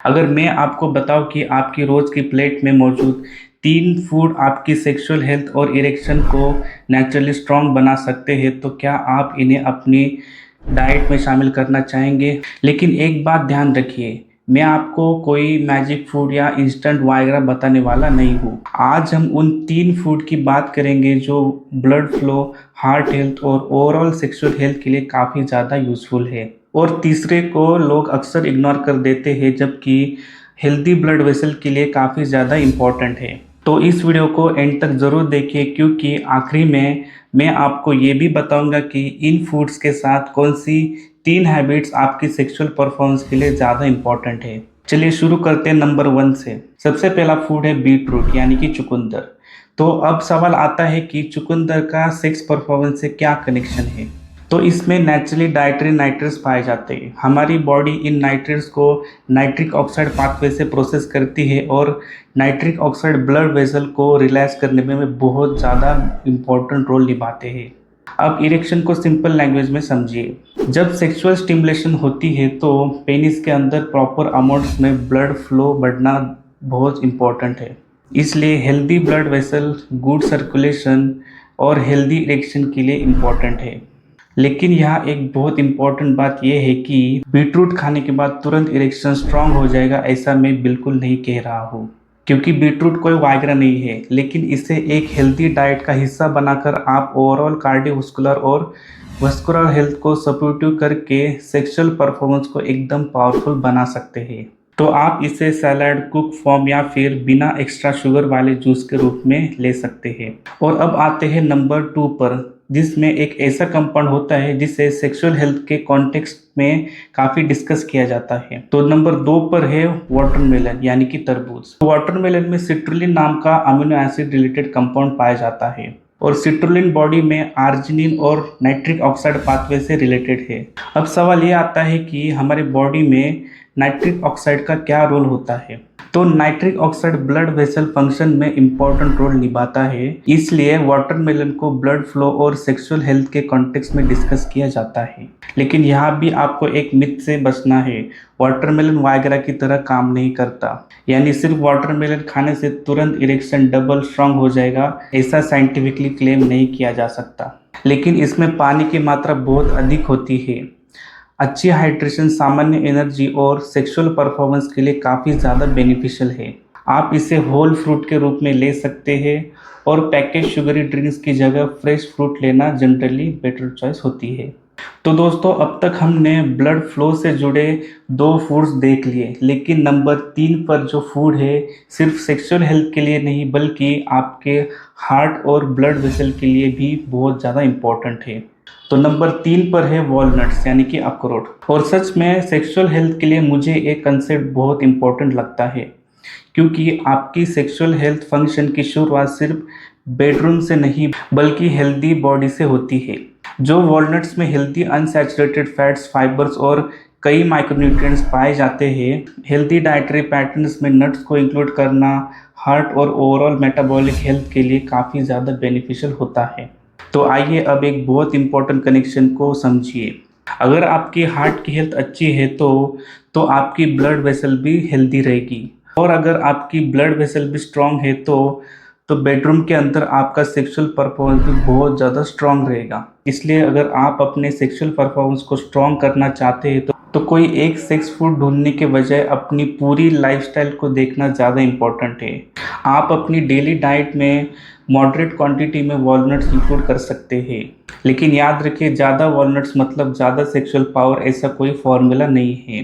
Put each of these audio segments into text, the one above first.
अगर मैं आपको बताऊं कि आपकी रोज की प्लेट में मौजूद 3 फूड आपकी सेक्सुअल हेल्थ और इरेक्शन को नेचुरली स्ट्रांग बना सकते हैं, तो क्या आप इन्हें अपनी डाइट में शामिल करना चाहेंगे? लेकिन एक बात ध्यान रखिए, मैं आपको कोई मैजिक फूड या इंस्टेंट वायग्रा बताने वाला नहीं हूँ। आज हम उन 3 फूड की बात करेंगे जो ब्लड फ्लो, हार्ट हेल्थ और ओवरऑल सेक्सुअल हेल्थ के लिए काफ़ी ज़्यादा यूजफुल है। और तीसरे को लोग अक्सर इग्नोर कर देते हैं, जबकि हेल्दी ब्लड वेसल के लिए काफ़ी ज़्यादा इम्पोर्टेंट है। तो इस वीडियो को एंड तक ज़रूर देखिए, क्योंकि आखिरी में मैं आपको ये भी बताऊंगा कि इन फूड्स के साथ कौन सी 3 हैबिट्स आपकी सेक्सुअल परफॉर्मेंस के लिए ज़्यादा इम्पोर्टेंट है। चलिए शुरू करते हैं नंबर 1 से। सबसे पहला फूड है बीट रूट यानी कि चुकंदर। तो अब सवाल आता है कि चुकंदर का सेक्स परफॉर्मेंस से क्या कनेक्शन है। तो इसमें नेचुरली डाइटरी नाइट्रेट्स पाए जाते हैं। हमारी बॉडी इन नाइट्रेट्स को नाइट्रिक ऑक्साइड पाथवे से प्रोसेस करती है और नाइट्रिक ऑक्साइड ब्लड वेसल को रिलैक्स करने में बहुत ज़्यादा इम्पोर्टेंट रोल निभाते हैं। अब इरेक्शन को सिंपल लैंग्वेज में समझिए। जब सेक्सुअल स्टिमुलेशन होती है तो पेनिस के अंदर प्रॉपर अमाउंट्स में ब्लड फ्लो बढ़ना बहुत इम्पोर्टेंट है। इसलिए healthy blood vessel, good circulation और हेल्दी इरेक्शन के लिए इम्पोर्टेंट है। लेकिन यहाँ एक बहुत इम्पोर्टेंट बात यह है कि बीटरूट खाने के बाद तुरंत इरेक्शन स्ट्रांग हो जाएगा, ऐसा मैं बिल्कुल नहीं कह रहा हूँ। क्योंकि बीटरूट कोई वाइग्रा नहीं है, लेकिन इसे एक हेल्दी डाइट का हिस्सा बनाकर आप ओवरऑल कार्डियोवास्कुलर और वस्कुलर हेल्थ को सपोर्टिव करके सेक्सुअल परफॉर्मेंस को एकदम पावरफुल बना सकते हैं। तो आप इसे सैलड, कुक फॉर्म या फिर बिना एक्स्ट्रा शुगर वाले जूस के रूप में ले सकते हैं। और अब आते हैं नंबर 2 पर, जिसमें एक ऐसा कंपाउंड होता है जिसे सेक्सुअल हेल्थ के कॉन्टेक्स्ट में काफ़ी डिस्कस किया जाता है। तो नंबर 2 पर है वाटरमेलन यानी कि तरबूज। वाटरमेलन में सिट्रुलिन नाम का अमीनो एसिड रिलेटेड कंपाउंड पाया जाता है और सिट्रुलिन बॉडी में आर्जिनिन और नाइट्रिक ऑक्साइड पाथवे से रिलेटेड है। अब सवाल ये आता है कि हमारे बॉडी में नाइट्रिक ऑक्साइड का क्या रोल होता है। तो nitric oxide blood vessel function में इम्पोर्टेंट रोल निभाता है, इसलिए वाटरमेलन को ब्लड फ्लो और सेक्सुअल हेल्थ के कॉन्टेक्स्ट में डिस्कस किया जाता है। लेकिन यहाँ भी आपको एक मिथ से बचना है, वाटरमेलन वाइग्रा की तरह काम नहीं करता। यानी सिर्फ वाटरमेलन खाने से तुरंत इरेक्शन डबल स्ट्रांग हो जाएगा, ऐसा साइंटिफिकली क्लेम नहीं किया जा सकता। लेकिन इसमें पानी की मात्रा बहुत अधिक होती है। अच्छी हाइड्रेशन सामान्य एनर्जी और सेक्सुअल परफॉर्मेंस के लिए काफ़ी ज़्यादा बेनिफिशियल है। आप इसे होल फ्रूट के रूप में ले सकते हैं और पैकेज शुगरी ड्रिंक्स की जगह फ्रेश फ्रूट लेना जनरली बेटर चॉइस होती है। तो दोस्तों, अब तक हमने ब्लड फ्लो से जुड़े 2 फूड्स देख लिए, लेकिन नंबर 3 पर जो फूड है सिर्फ सेक्सुअल हेल्थ के लिए नहीं बल्कि आपके हार्ट और ब्लड वेसल के लिए भी बहुत ज़्यादा इम्पोर्टेंट है। तो नंबर 3 पर है वॉलनट्स यानी कि अखरोट। और सच में सेक्सुअल हेल्थ के लिए मुझे एक कंसेप्ट बहुत इम्पोर्टेंट लगता है, क्योंकि आपकी सेक्सुअल हेल्थ फंक्शन की शुरुआत सिर्फ बेडरूम से नहीं बल्कि हेल्दी बॉडी से होती है। जो वॉलनट्स में हेल्दी अनसैचुरेटेड फैट्स, फाइबर्स और कई माइक्रोन्यूट्रिएंट्स पाए जाते हैं। हेल्दी डाइटरी पैटर्न्स में नट्स को इंक्लूड करना हार्ट और ओवरऑल मेटाबॉलिक हेल्थ के लिए काफ़ी ज़्यादा बेनिफिशियल होता है। तो आइए अब एक बहुत इंपॉर्टेंट कनेक्शन को समझिए। अगर आपकी हार्ट की हेल्थ अच्छी है तो आपकी ब्लड वेसल भी हेल्दी रहेगी, और अगर आपकी ब्लड वेसल भी स्ट्रांग है तो बेडरूम के अंदर आपका सेक्सुअल परफॉर्मेंस भी बहुत ज़्यादा स्ट्रांग रहेगा। इसलिए अगर आप अपने सेक्सुअल परफॉर्मेंस को स्ट्रांग करना चाहते हैं तो कोई एक सेक्स फूड ढूंढने के बजाय अपनी पूरी लाइफस्टाइल को देखना ज़्यादा इम्पोर्टेंट है। आप अपनी डेली डाइट में मॉडरेट क्वांटिटी में वॉलनट्स इंक्लूड कर सकते हैं, लेकिन याद रखिए ज़्यादा वॉलनट्स मतलब ज़्यादा सेक्सुअल पावर, ऐसा कोई फॉर्मूला नहीं है।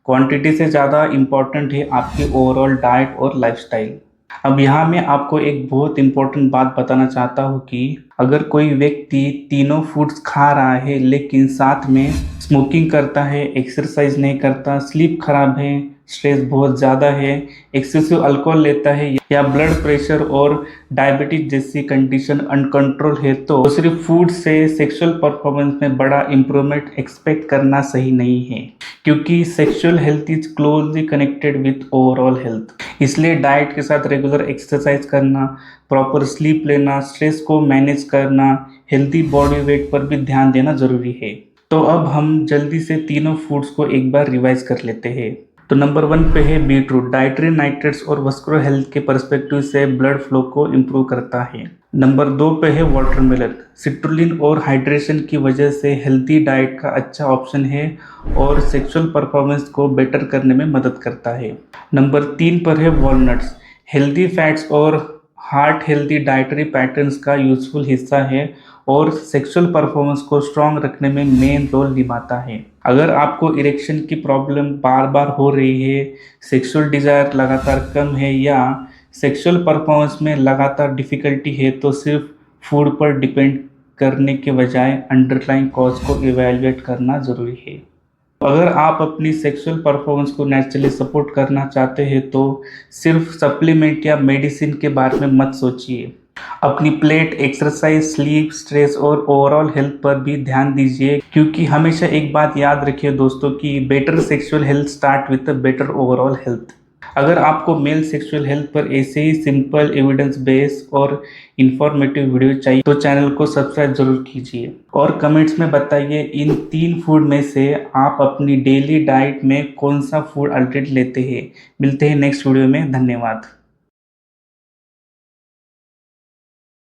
क्वांटिटी से ज़्यादा इम्पोर्टेंट है आपकी ओवरऑल डाइट और लाइफस्टाइल। अब यहाँ मैं आपको एक बहुत इम्पोर्टेंट बात बताना चाहता हूँ कि अगर कोई व्यक्ति तीनों फूड्स खा रहा है लेकिन साथ में स्मोकिंग करता है, एक्सरसाइज नहीं करता, स्लीप खराब है, स्ट्रेस बहुत ज़्यादा है, एक्सेसिव अल्कोहल लेता है या ब्लड प्रेशर और डायबिटीज जैसी कंडीशन अनकंट्रोल है, तो सिर्फ फूड से सेक्सुअल परफॉर्मेंस में बड़ा इम्प्रूवमेंट एक्सपेक्ट करना सही नहीं है, क्योंकि sexual health is closely connected with overall health. इसलिए डाइट के साथ रेगुलर एक्सरसाइज करना, प्रॉपर स्लीप लेना, स्ट्रेस को मैनेज करना, हेल्दी बॉडी वेट पर भी ध्यान देना जरूरी है। तो अब हम जल्दी से तीनों फूड्स को एक बार रिवाइज कर लेते हैं। तो नंबर 1 पे है बीटरूट। डाइटरी नाइट्रेट्स और वस्कुलर हेल्थ के पर्सपेक्टिव से ब्लड फ्लो को इम्प्रूव करता है। नंबर 2 पे है वाटरमेलन। सिट्रुलिन और हाइड्रेशन की वजह से हेल्दी डाइट का अच्छा ऑप्शन है और सेक्सुअल परफॉर्मेंस को बेटर करने में मदद करता है। नंबर 3 पर है वॉलनट्स। हेल्दी फैट्स और हार्ट हेल्दी डाइटरी पैटर्न्स का यूजफुल हिस्सा है और सेक्सुअल परफॉर्मेंस को स्ट्रॉन्ग रखने में मेन रोल निभाता है। अगर आपको इरेक्शन की प्रॉब्लम बार बार हो रही है, सेक्सुअल डिजायर लगातार कम है या सेक्सुअल परफॉर्मेंस में लगातार डिफिकल्टी है तो सिर्फ फूड पर डिपेंड करने के बजाय अंडरलाइंग कॉज को इवैल्यूएट करना ज़रूरी है। अगर आप अपनी सेक्सुअल परफॉर्मेंस को नेचुरली सपोर्ट करना चाहते हैं तो सिर्फ सप्लीमेंट या मेडिसिन के बारे में मत सोचिए। अपनी प्लेट, एक्सरसाइज, स्लीप, स्ट्रेस और ओवरऑल हेल्थ पर भी ध्यान दीजिए, क्योंकि हमेशा एक बात याद रखिए दोस्तों कि better sexual health start with a better overall health. अगर आपको मेल सेक्सुअल हेल्थ पर ऐसे ही सिंपल एविडेंस बेस्ड और इंफॉर्मेटिव वीडियो चाहिए तो चैनल को सब्सक्राइब जरूर कीजिए और कमेंट्स में बताइए इन 3 फूड में से आप अपनी डेली डाइट में कौन सा फूड अल्टरनेट लेते हैं। मिलते हैं नेक्स्ट वीडियो में। धन्यवाद।